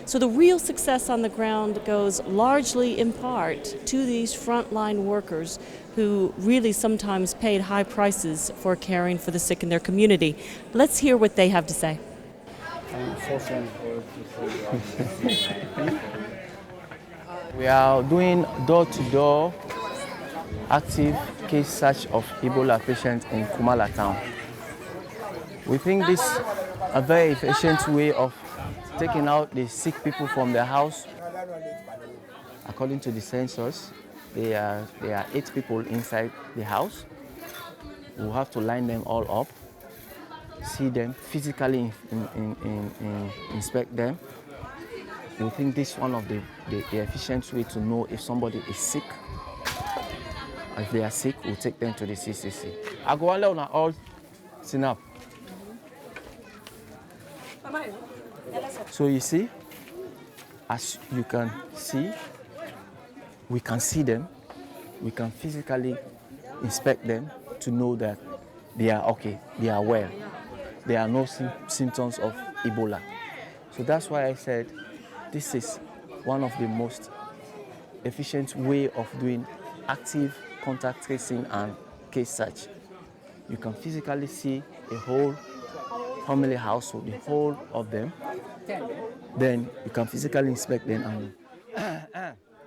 So the real success on the ground goes largely in part to these frontline workers who really sometimes paid high prices for caring for the sick in their community. Let's hear what they have to say. We are doing door-to-door active case search of Ebola patients in Kumala town. We think this is a very efficient way of taking out the sick people from their house. According to the census, there are 8 people inside the house. We have to line them all up, see them, physically inspect them. We think this is one of the efficient way to know if somebody is sick. If they are sick, we'll take them to the CCC. I go on all synap. So you see, as you can see, we can see them, we can physically inspect them to know that they are okay, they are well. There are no symptoms of Ebola. So that's why I said this is one of the most efficient way of doing active contact tracing and case search. You can physically see a whole family household, the whole of them. Then you can physically inspect them.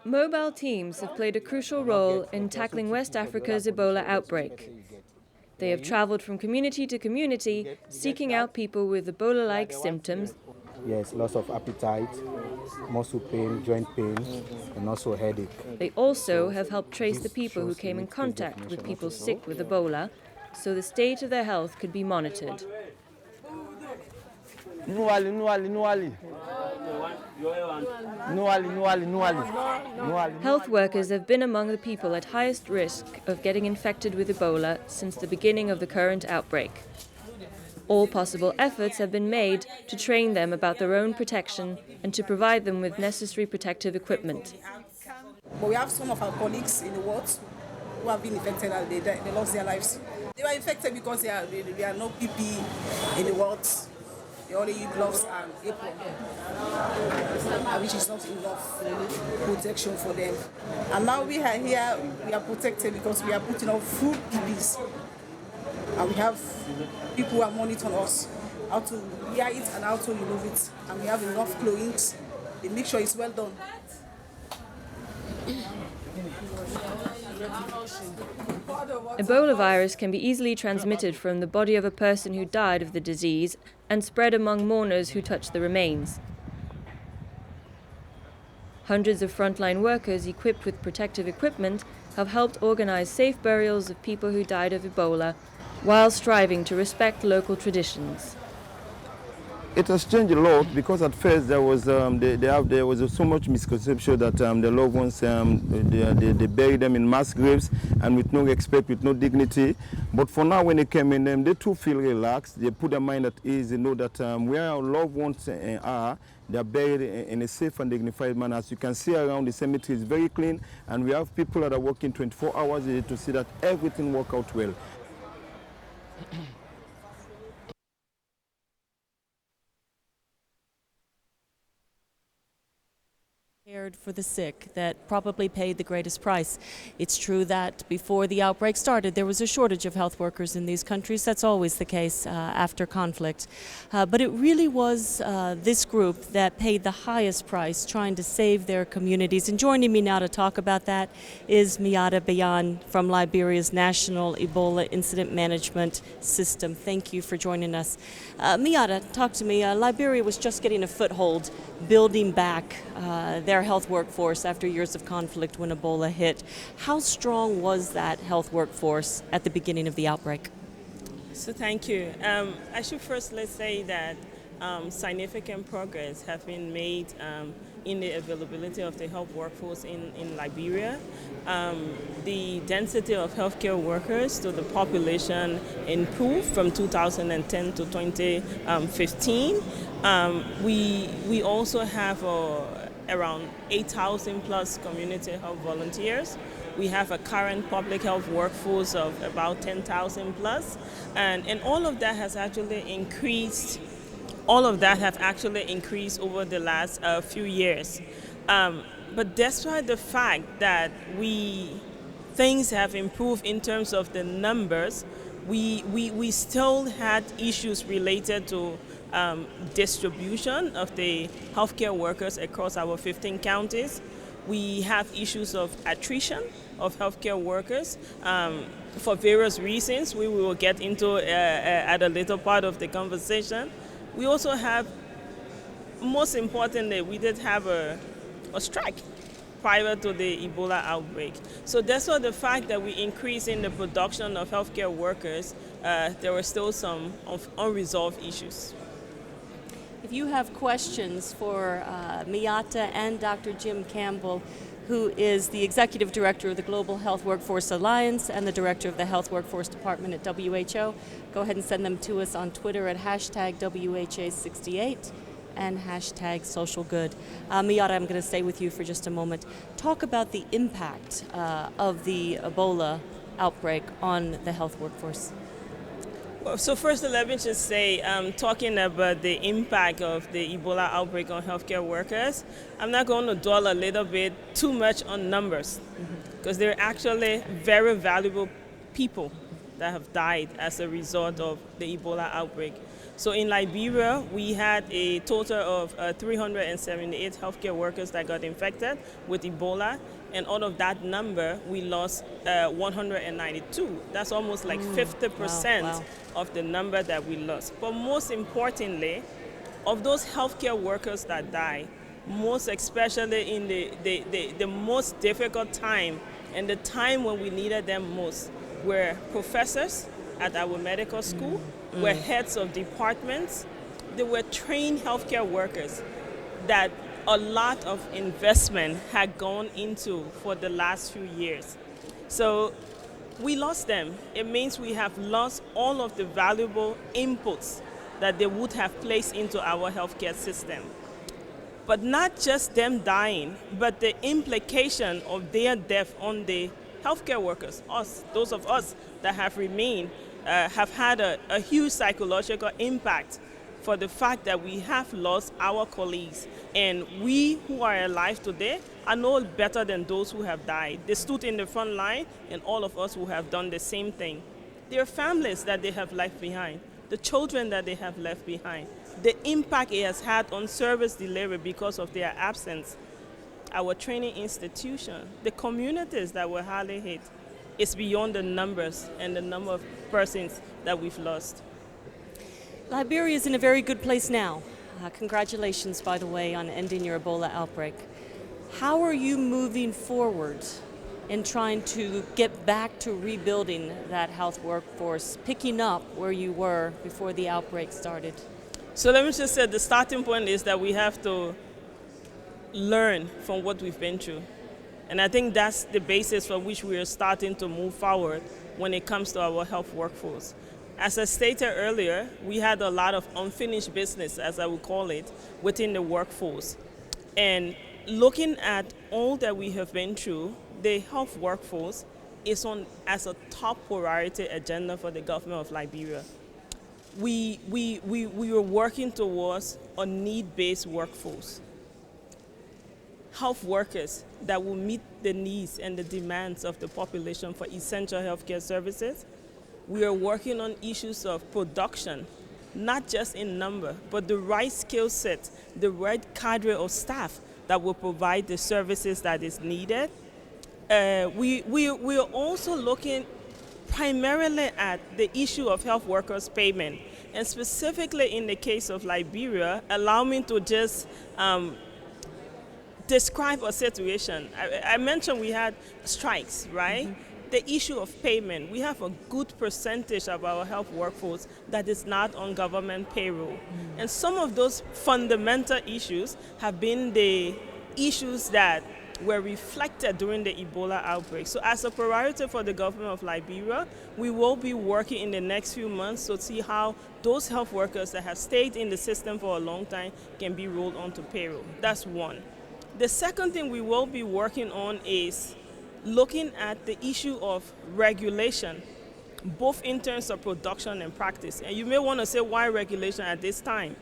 Mobile teams have played a crucial role in tackling West Africa's Ebola outbreak. They have traveled from community to community, seeking out people with Ebola-like symptoms. Yes, loss of appetite, muscle pain, joint pain, and also headache. They also have helped trace the people who came in contact with people sick with Ebola, so the state of their health could be monitored. Health workers have been among the people at highest risk of getting infected with Ebola since the beginning of the current outbreak. All possible efforts have been made to train them about their own protection and to provide them with necessary protective equipment. But we have some of our colleagues in the wards who have been infected and they lost their lives. They were infected because there are no PPE in the wards. They only use gloves and apron, which is not enough protection for them. And now we are here, we are protected because we are putting on full PPEs. And we have people who are monitoring us, how to wear it and how to remove it. And we have enough clothing. They make sure it's well done. Ebola virus can be easily transmitted from the body of a person who died of the disease and spread among mourners who touch the remains. Hundreds of frontline workers equipped with protective equipment have helped organize safe burials of people who died of Ebola while striving to respect local traditions. It has changed a lot because at first there was so much misconception that the loved ones they bury them in mass graves and with no respect, with no dignity. But for now, when they came in, they too feel relaxed. They put their mind at ease. They know that where our loved ones are, they are buried in a safe and dignified manner. As you can see around, the cemetery is very clean, and we have people that are working 24 hours a day to see that everything works out well. For the sick that probably paid the greatest price. It's true that before the outbreak started, there was a shortage of health workers in these countries. That's always the case after conflict. But it really was this group that paid the highest price trying to save their communities. And joining me now to talk about that is Miatta from Liberia's National Ebola Incident Management System. Thank you for joining us. Miatta, talk to me. Liberia was just getting a foothold, building back their health workforce after years of conflict when Ebola hit. How strong was that health workforce at the beginning of the outbreak? So thank you. I should first let's say that significant progress have been made in the availability of the health workforce in Liberia. The density of healthcare workers to the population improved from 2010 to 2015. We also have around 8,000 plus community health volunteers. We have a current public health workforce of about 10,000 plus, and all of that has actually increased all of that have actually increased over the last few years. But despite the fact that things have improved in terms of the numbers, we still had issues related to distribution of the healthcare workers across our 15 counties. We have issues of attrition of healthcare workers for various reasons we will get into at a later part of the conversation. We also have, most importantly, we did have a strike prior to the Ebola outbreak. So that's why the fact that we increased in the production of healthcare workers, there were still some unresolved issues. If you have questions for Miatta and Dr. Jim Campbell, who is the Executive Director of the Global Health Workforce Alliance and the Director of the Health Workforce Department at WHO, go ahead and send them to us on Twitter at #WHA68 and #SocialGood. Miatta, I'm going to stay with you for just a moment. Talk about the impact of the Ebola outbreak on the health workforce. So first, let me just say, talking about the impact of the Ebola outbreak on healthcare workers, I'm not going to dwell a little bit too much on numbers, because they're actually very valuable people that have died as a result of the Ebola outbreak. So in Liberia, we had a total of 378 healthcare workers that got infected with Ebola. And out of that number, we lost 192. That's almost like 50% of the number that we lost. But most importantly, of those healthcare workers that died, most especially in the most difficult time and the time when we needed them most, were professors at our medical school, were heads of departments. They were trained healthcare workers that a lot of investment had gone into for the last few years. So we lost them. It means we have lost all of the valuable inputs that they would have placed into our healthcare system. But not just them dying, but the implication of their death on the healthcare workers, us, those of us that have remained, have had a huge psychological impact for the fact that we have lost our colleagues. And we who are alive today are no better than those who have died. They stood in the front line, and all of us who have done the same thing. Their families that they have left behind, the children that they have left behind, the impact it has had on service delivery because of their absence, our training institution, the communities that were hardly hit, is beyond the numbers and the number of persons that we've lost. Liberia is in a very good place now. Congratulations, by the way, on ending your Ebola outbreak. How are you moving forward in trying to get back to rebuilding that health workforce, picking up where you were before the outbreak started? So let me just say the starting point is that we have to learn from what we've been through. And I think that's the basis for which we are starting to move forward when it comes to our health workforce. As I stated earlier, we had a lot of unfinished business, as I would call it, within the workforce. And looking at all that we have been through, the health workforce is on as a top priority agenda for the government of Liberia. We were working towards a need-based workforce. Health workers that will meet the needs and the demands of the population for essential healthcare services. We are working on issues of production, not just in number, but the right skill set, the right cadre of staff that will provide the services that is needed. We are also looking primarily at the issue of health workers' payment, and specifically in the case of Liberia, allow me to just describe a situation. I mentioned we had strikes, right? Mm-hmm. The issue of payment, we have a good percentage of our health workforce that is not on government payroll. Mm-hmm. And some of those fundamental issues have been the issues that were reflected during the Ebola outbreak. So as a priority for the government of Liberia, we will be working in the next few months to see how those health workers that have stayed in the system for a long time can be rolled onto payroll. That's one. The second thing we will be working on is looking at the issue of regulation, both in terms of production and practice. And you may want to say, why regulation at this time?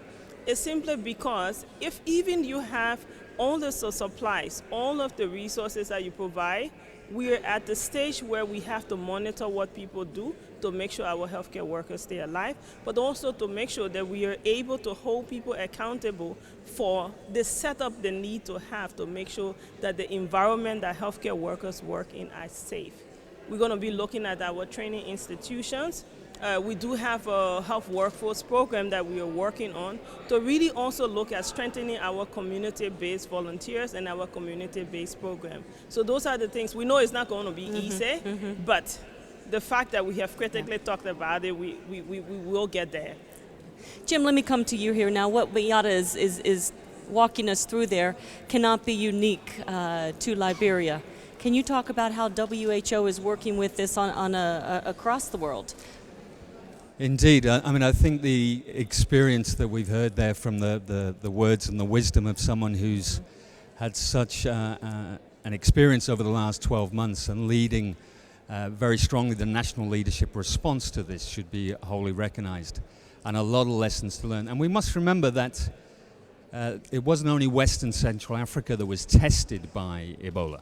is simply because if even you have all the supplies, all of the resources that you provide, we're at the stage where we have to monitor what people do to make sure our healthcare workers stay alive, but also to make sure that we are able to hold people accountable for the setup they need to have to make sure that the environment that healthcare workers work in are safe. We're going to be looking at our training institutions. We do have a health workforce program that we are working on to really also look at strengthening our community-based volunteers and our community-based program. So those are the things. We know it's not going to be easy, but the fact that we have critically talked about it, we will get there. Jim, let me come to you here now. What Miyata is walking us through there cannot be unique to Liberia. Can you talk about how WHO is working with this across the world? Indeed. I mean, I think the experience that we've heard there from the words and the wisdom of someone who's had such an experience over the last 12 months and leading very strongly the national leadership response to this should be wholly recognized, and a lot of lessons to learn. And we must remember that it wasn't only Western Central Africa that was tested by Ebola.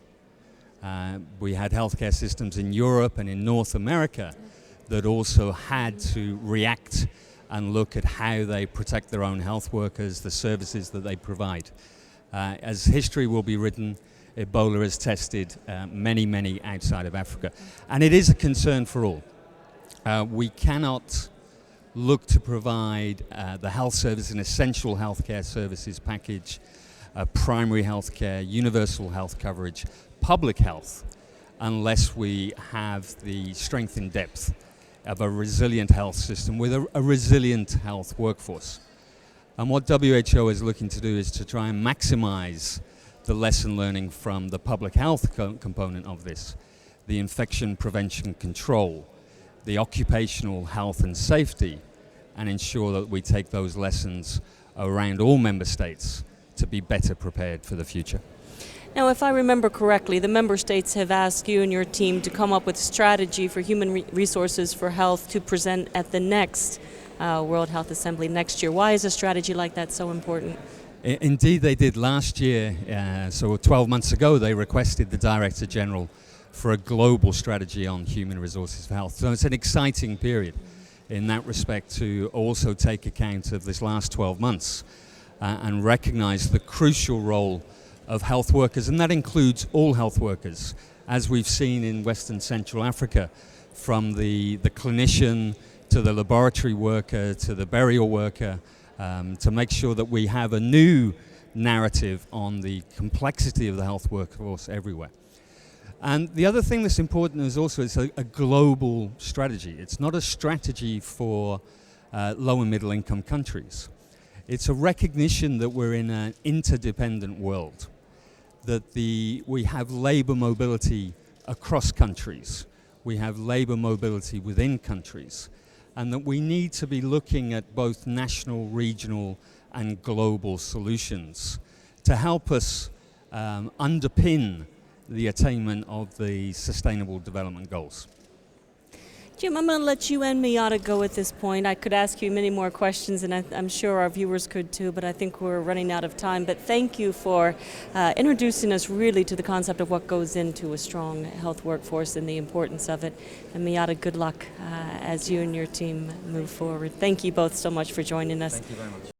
We had healthcare systems in Europe and in North America that also had to react and look at how they protect their own health workers, the services that they provide. As history will be written, Ebola has tested many outside of Africa. And it is a concern for all. We cannot look to provide the health service, an essential healthcare services package, primary healthcare, universal health coverage, public health, unless we have the strength and depth of a resilient health system with a resilient health workforce. And what WHO is looking to do is to try and maximize the lesson learning from the public health component of this, the infection prevention control, the occupational health and safety, and ensure that we take those lessons around all member states to be better prepared for the future. Now, if I remember correctly, the member states have asked you and your team to come up with a strategy for human resources for health to present at the next World Health Assembly next year. Why is a strategy like that so important? Indeed, they did last year. So 12 months ago, they requested the Director General for a global strategy on human resources for health. So it's an exciting period in that respect to also take account of this last 12 months and recognize the crucial role of health workers, and that includes all health workers, as we've seen in Western Central Africa, from the clinician to the laboratory worker to the burial worker, to make sure that we have a new narrative on the complexity of the health workforce everywhere. And the other thing that's important is also it's a global strategy. It's not a strategy for low and middle income countries. It's a recognition that we're in an interdependent world, that we have labor mobility across countries, we have labor mobility within countries, and that we need to be looking at both national, regional, and global solutions to help us underpin the attainment of the Sustainable Development Goals. Jim, I'm going to let you and Miyata go at this point. I could ask you many more questions, and I'm sure our viewers could too, but I think we're running out of time. But thank you for introducing us really to the concept of what goes into a strong health workforce and the importance of it. And Miyata, good luck as you and your team move forward. Thank you both so much for joining us. Thank you very much.